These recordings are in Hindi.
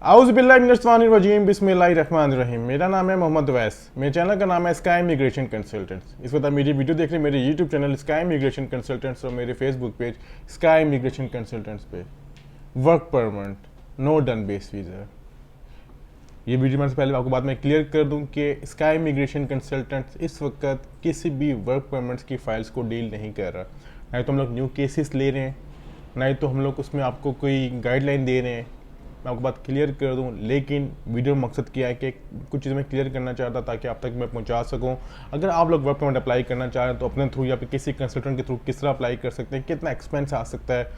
आउज़ुबिल्लाहिमिनश्शैतानिर्रजीम बिस्मिल्लाहिर्रहमानिर्रहीम। मेरा नाम है मोहम्मद वैस। मेरे चैनल का नाम है स्काई इमिग्रेशन कंसल्टेंट्स। इस वक्त आप मेरी वीडियो देख रहे हैं मेरे YouTube channel Sky Immigration Consultants और मेरे Facebook page Sky Immigration Consultants पे। Work permit, no done base visa. ये वीडियो मैं से पहले आपको बात मैं क्लियर कर दूं कि स्काई इमिग्रेशन कंसल्टेंट्स इस वक्त किसी भी वर्क परमिट्स की फ़ाइल्स को डील नहीं कर रहा। ना तो हम लोग न्यू केसेस ले रहे हैं, ना तो हम लोग उसमें आपको कोई गाइडलाइन दे रहे हैं। मैं आपको बात क्लियर कर दूं, लेकिन वीडियो में मकसद क्या है कि कुछ चीज़ें मैं क्लियर करना चाहता ताकि आप तक मैं पहुंचा सकूं। अगर आप लोग वर्क परमिट अप्लाई करना चाह रहे हैं तो अपने थ्रू या फिर किसी कंसल्टेंट के थ्रू किस तरह अप्लाई कर सकते हैं, कितना एक्सपेंस आ सकता है,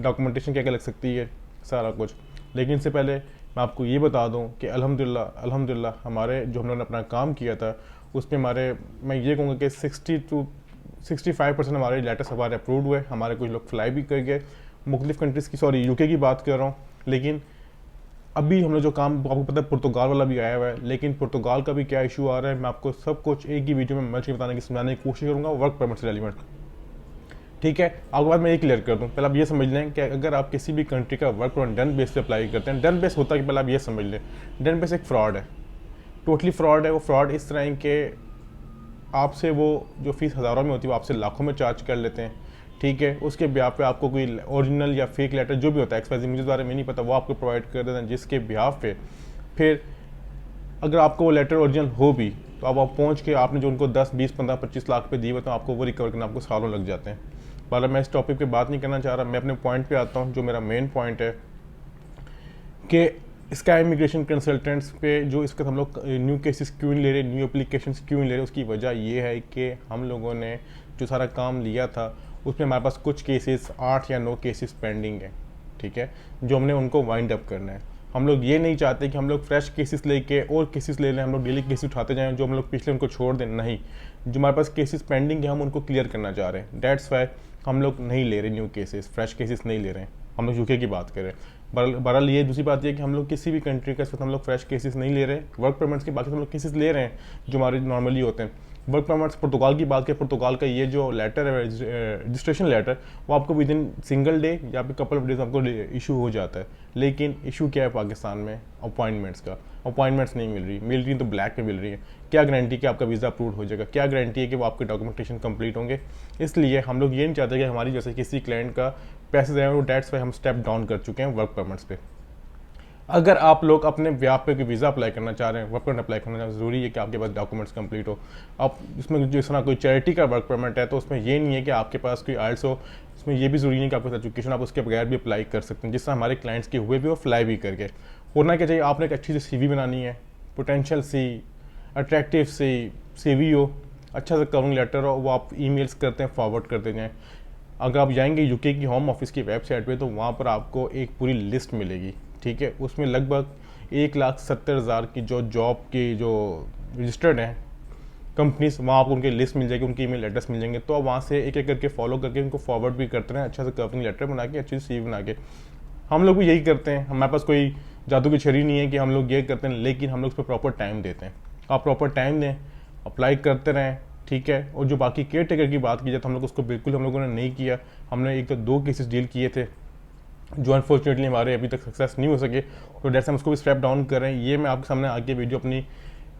डॉक्यूमेंटेशन क्या क्या लग सकती है, सारा कुछ। लेकिन इससे पहले मैं आपको ये बता दूं कि अल्हम्दुलिल्लाह हमारे जो हम लोगों ने अपना काम किया था उसमें हमारे, मैं ये कहूँगा कि 65% हमारे लेटर्स हमारे अप्रूव हुए। हमारे कुछ लोग फ्लाई भी कर गए मुख्तलिफ कंट्रीज़ की, सॉरी यूके की बात कर रहा हूँ। लेकिन अभी हम लोग जो काम, आपको पता है पुर्तगाल वाला भी आया हुआ है, लेकिन पुर्तगाल का भी क्या इशू आ रहा है मैं आपको सब कुछ एक ही वीडियो में मर्ज के बताने की समझाने की कोशिश करूँगा, वर्क परमिट से रेलिवेंट। ठीक है, आपके बाद मैं ये क्लियर कर दूँ। पहले आप ये समझ लें कि अगर आप किसी भी कंट्री का वर्क परमिट डन बेस पे अप्लाई करते हैं, डन बेस होता है कि पहले आप ये समझ लें, डन बेस एक फ़्रॉड है, टोटली फ़्रॉड है। वो फ्रॉड इस तरह है कि आपसे वो जो फीस हज़ारों में होती है वो आपसे लाखों में चार्ज कर लेते हैं। ठीक है, उसके ब्याह पे आपको कोई ओरिजिनल या फेक लेटर जो भी होता है एक्सपायरी, मुझे इस बारे में नहीं पता, वो आपको प्रोवाइड कर देते हैं, जिसके ब्याह पे फिर अगर आपको वो लेटर ओरिजिनल हो भी तो अब आप पहुंच के आपने जो उनको 10, 20, 15, 25 लाख पे दिए हुए तो आपको वो रिकवर करना आपको सालों लग जाते हैं। पर मैं इस टॉपिक पे बात नहीं करना चाह रहा, मैं अपने पॉइंट पे आता हूँ। जो मेरा मेन पॉइंट है कि इसका इमिग्रेशन कंसल्टेंट्स पे जो इसका हम लोग न्यू केसेस क्यों नहीं ले रहे, न्यू एप्लीकेशन क्यों नहीं ले रहे, उसकी वजह ये है कि हम लोगों ने जो सारा काम लिया था उसमें हमारे पास कुछ केसेस 8 या 9 केसेस पेंडिंग हैं। ठीक है, जो हमने उनको वाइंड अप करना है। हम लोग ये नहीं चाहते कि हम लोग फ्रेश केसेस लेके और केसेस ले लें, हम लोग डेली केसेस उठाते जाएं, जो हम लोग पिछले उनको छोड़ दें। नहीं, जो हमारे पास केसेस पेंडिंग है हम उनको क्लियर करना चाह रहे हैं। डेट्स वाई हम लोग नहीं ले रहे न्यू केसेस, फ्रेश केसेस नहीं ले रहे हैं। हम लोग यूके की बात करें। बहरहाल ये दूसरी बात ये कि हम लोग किसी भी कंट्री का इस वक्त हम लोग फ्रेश केसेस नहीं ले रहे। वर्क परमिट्स के बाकी हम लोग केसेस ले रहे हैं जो हमारे नॉर्मली होते हैं। वर्क परमिट्स पुर्तगाल की बात करें, पुर्तगाल का ये जो लेटर है रजिस्ट्रेशन लेटर, वो आपको विद इन सिंगल डे या फिर कपल ऑफ डेज आपको इशू हो जाता है। लेकिन इशू क्या है पाकिस्तान में, अपॉइंटमेंट्स का। अपॉइंटमेंट्स नहीं मिल रही तो ब्लैक में मिल रही है। क्या गारंटी कि आपका वीज़ा अप्रूव हो जाएगा, क्या गारंटी है कि वो आपके डॉक्यूमेंटेशन कंप्लीट होंगे। इसलिए हम लोग ये नहीं चाहते कि हमारी जैसे किसी क्लाइंट का पैसे जाए, वो डेट्स पे हम स्टेप डाउन कर चुके हैं वर्क परमिट्स पे। अगर आप लोग अपने व्याप पे वीज़ा अप्लाई करना चाह रहे हैं, वर्क परमिट अप्लाई करना चाह रहे हैं, ज़रूरी है कि आपके पास डॉक्यूमेंट्स कंप्लीट हो। अब इसमें जिस तरह कोई चैरिटी का वर्क परमिट है तो उसमें ये नहीं है कि आपके पास कोई आइल्स हो, इसमें ये भी ज़रूरी नहीं कि आपके पास एजुकेशन, आप उसके बगैर भी अप्लाई कर सकते हैं, जिस तरह हमारे क्लाइंट्स के हुए भी वो फ्लाई भी करके। होना क्या चाहिए, आपने एक अच्छी सी CV बनानी है, पोटेंशियल सी, अट्रैक्टिव सी CV हो, अच्छा सा कवरिंग लेटर हो, वो आप ईमेल्स करते हैं फॉरवर्ड करते जाएँ। अगर आप जाएंगे यूके की होम ऑफिस की वेबसाइट पे तो वहाँ पर आपको एक पूरी लिस्ट मिलेगी। ठीक है, उसमें लगभग 1,70,000 की जो जॉब की जो रजिस्टर्ड हैं कंपनीज, वहाँ आपको उनकी लिस्ट मिल जाएगी, उनके ईमेल एड्रेस मिल जाएंगे। तो आप वहाँ से एक एक करके फॉलो करके उनको फॉरवर्ड भी करते हैं, अच्छा सा कवरिंग लेटर बना के, अच्छी सी CV बना के। हम लोग भी यही करते हैं, हमारे पास कोई जादू की छड़ी नहीं है कि हम लोग ये करते हैं, लेकिन हम लोग उस पर प्रॉपर टाइम देते हैं। आप प्रॉपर टाइम दें, अप्लाई करते रहें। ठीक है, और जो बाकी केयर टेकर की बात की जाए तो हम लोग उसको बिल्कुल हम लोगों ने नहीं किया। हमने एक तो 2 केसेस डील किए थे जो अनफॉर्चुनेटली हमारे अभी तक सक्सेस नहीं हो सके, तो डेट्स हम उसको भी स्टेप डाउन कर रहे हैं। ये मैं आपके सामने आगे वीडियो अपनी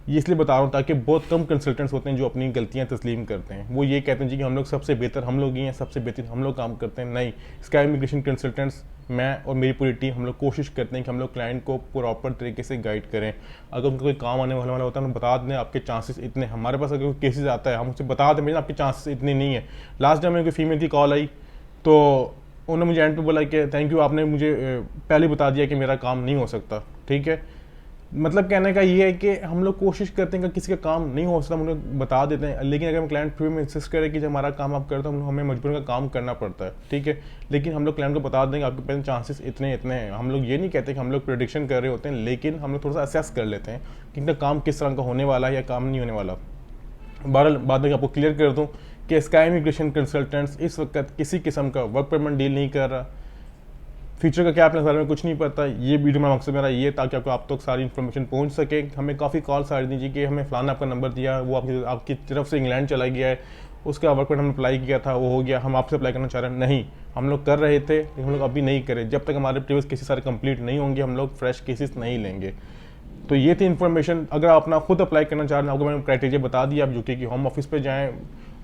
ये इसलिए बता रहा हूँ ताकि बहुत कम कंसल्टेंट्स होते हैं जो अपनी गलतियाँ तस्लीम करते हैं। वो ये कहते हैं जी कि हम लोग सबसे बेहतर हम लोग ही हैं, सबसे बेहतर हम लोग काम करते हैं। नहीं, स्काई इमिग्रेशन कंसल्टेंट्स, मैं और मेरी पूरी टीम, हम लोग कोशिश करते हैं कि हम लोग क्लाइंट को प्रॉपर तरीके से गाइड करें। अगर उनका कोई काम आने वाला होता है हम बता दें आपके चांसेस इतने, हमारे पास अगर कोई केसेस आता है हम उससे बता दें आपके चांसेस इतने नहीं है। लास्ट टाइम मेरे को फीमेल की कॉल आई तो उन्होंने मुझे एंड पे बोला कि थैंक यू, आपने मुझे पहले बता दिया कि मेरा काम नहीं हो सकता। ठीक है, मतलब कहने का ये है कि हम लोग कोशिश करते हैं कि किसी का काम नहीं हो सकता हम लोग बता देते हैं, लेकिन अगर हम क्लाइंट फिर में इंसिस्ट करें कि जब हमारा काम आप करते हो हमें मजबूरन का काम करना पड़ता है। ठीक है, लेकिन हम लोग क्लाइंट को बता देंगे आपके पास चांसेस इतने इतने हैं। हम लोग ये नहीं कहते कि हम लोग प्रेडिक्शन कर रहे होते हैं, लेकिन हम लोग थोड़ा सा असेस कर लेते हैं कि इनका काम किस तरह का होने वाला है या काम नहीं होने वाला। बहरहाल बाद में आपको क्लियर कर दूँ कि स्काई इमिग्रेशन कंसल्टेंट्स इस वक्त किसी किस्म का वर्क परमिट डील नहीं कर रहा। फ्यूचर का क्या अपने बारे में कुछ नहीं पता। ये वीडियो में मकसद मेरा ये ताकि आपको आप तक सारी इन्फॉर्मेशन पहुंच सके। हमें काफ़ी कॉल्स आ रही थी कि हमें फलाना आपका नंबर दिया, वो आपकी तरफ से इंग्लैंड चला गया है उसका वर्क परमिट हमने अप्लाई किया था, वो हो गया, हम आपसे अप्लाई करना चाह रहे हैं, नहीं, हम लोग कर रहे थे लेकिन हम लोग अभी नहीं करें। जब तक हमारे प्रीवियस केसेस सारे कंप्लीट नहीं होंगे हम लोग फ्रेश केसेस नहीं लेंगे। तो ये थी इन्फॉर्मेशन। अगर आप अपना खुद अप्लाई करना चाह रहे हैं, आपको मैंने क्राइटेरिया बता दिया, आप यूके की होम ऑफिस पे जाएं,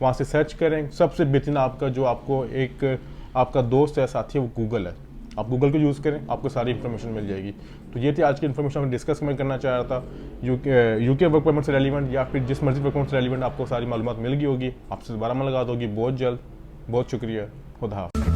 वहाँ से सर्च करें। सबसे बेहतरीन आपका जो आपको एक आपका दोस्त है, साथी है, वो गूगल है। आप गूगल को यूज़ करें, आपको सारी इन्फॉर्मेशन मिल जाएगी। तो ये थी आज की इन्फॉर्मेशन मैं डिस्कस मैं करना चाह रहा था। यूके वर्क परमिट से रेलिवेंट या फिर जिस मर्जी वर्क परमिट से रेलिवेंट आपको सारी मालूमात मिल गई होगी। आपसे दोबारा मुलाकात होगी बहुत जल्द। बहुत शुक्रिया। खुदा हाफ़िज़।